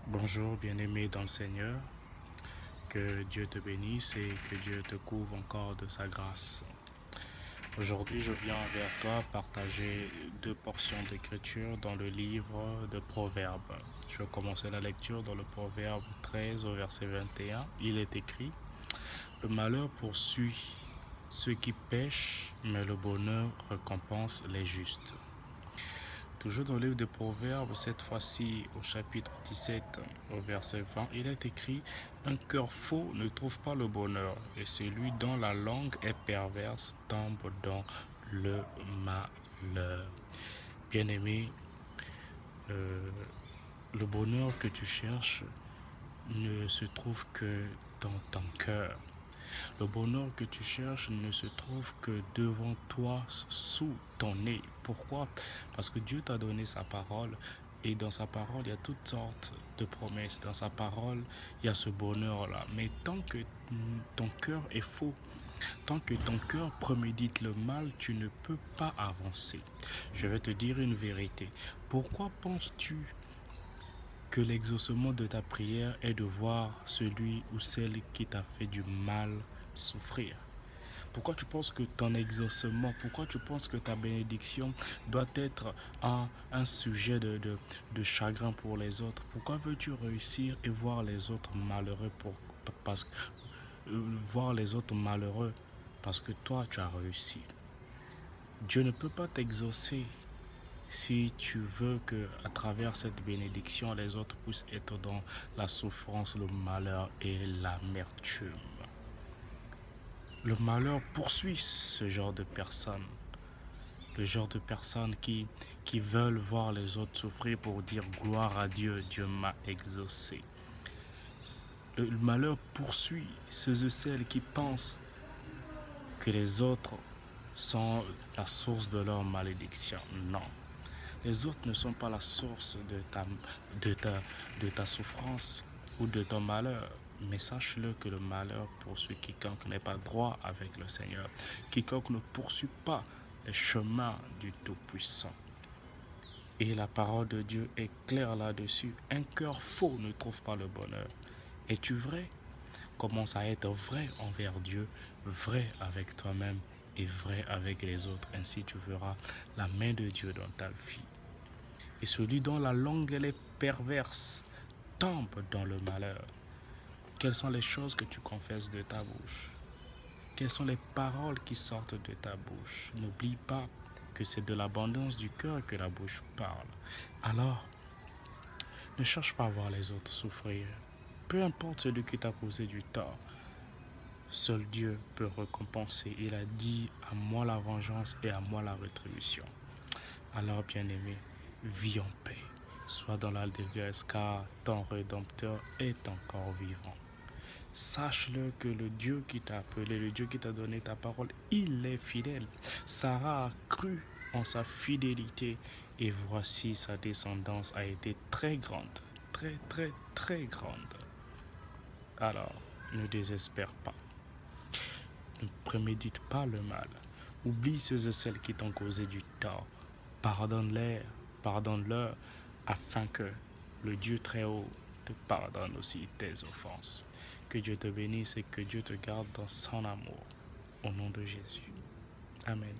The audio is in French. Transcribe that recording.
Bonjour bien-aimé dans le Seigneur, que Dieu te bénisse et que Dieu te couvre encore de sa grâce. Aujourd'hui, je viens vers toi partager deux portions d'écriture dans le livre de Proverbes. Je vais commencer la lecture dans le Proverbe 13 au verset 21. Il est écrit: Le malheur poursuit ceux qui pêchent, mais le bonheur récompense les justes. Toujours dans le livre de Proverbes, cette fois-ci au chapitre 17, au verset 20, il est écrit: Un cœur faux ne trouve pas le bonheur, et celui dont la langue est perverse tombe dans le malheur. Bien-aimé, euh, le bonheur que tu cherches ne se trouve que dans ton cœur. Le bonheur que tu cherches ne se trouve que devant toi, sous ton nez. Pourquoi? Parce que Dieu t'a donné sa parole et dans sa parole, il y a toutes sortes de promesses. Dans sa parole, il y a ce bonheur-là. Mais tant que ton cœur est faux, tant que ton cœur prémédite le mal, tu ne peux pas avancer. Je vais te dire une vérité. Pourquoi penses-tu que l'exaucement de ta prière est de voir celui ou celle qui t'a fait du mal souffrir? Pourquoi tu penses que ton exaucement, pourquoi tu penses que ta bénédiction doit être un sujet de chagrin pour les autres? Pourquoi veux-tu réussir et voir les autres malheureux voir les autres malheureux parce que toi tu as réussi? Dieu ne peut pas t'exaucer si tu veux que à travers cette bénédiction, les autres puissent être dans la souffrance, le malheur et l'amertume. Le malheur poursuit ce genre de personnes. Le genre de personnes qui veulent voir les autres souffrir pour dire gloire à Dieu, Dieu m'a exaucé. Le malheur poursuit ceux et celles qui pensent que les autres sont la source de leur malédiction. Non. Les autres ne sont pas la source de ta souffrance ou de ton malheur. Mais sache-le que le malheur poursuit quiconque n'est pas droit avec le Seigneur. Quiconque ne poursuit pas les chemins du Tout-Puissant. Et la parole de Dieu est claire là-dessus. Un cœur faux ne trouve pas le bonheur. Es-tu vrai? Commence à être vrai envers Dieu, vrai avec toi-même et vrai avec les autres. Ainsi tu verras la main de Dieu dans ta vie. Et celui dont la langue elle est perverse tombe dans le malheur. Quelles sont les choses que tu confesses de ta bouche? Quelles sont les paroles qui sortent de ta bouche? N'oublie pas que c'est de l'abondance du cœur que la bouche parle. Alors, ne cherche pas à voir les autres souffrir. Peu importe celui qui t'a causé du tort, seul Dieu peut récompenser. Il a dit: à moi la vengeance et à moi la rétribution. Alors, bien-aimé, vis en paix. Sois dans l'allégresse car ton Rédempteur est encore vivant. Sache-le que le Dieu qui t'a appelé, le Dieu qui t'a donné ta parole, il est fidèle. Sarah a cru en sa fidélité et voici sa descendance a été très grande, très très très grande. Alors, ne désespère pas, ne prémédite pas le mal. Oublie ceux et celles qui t'ont causé du tort. Pardonne-leur afin que le Dieu très haut te pardonne aussi tes offenses. Que Dieu te bénisse et que Dieu te garde dans son amour. Au nom de Jésus. Amen.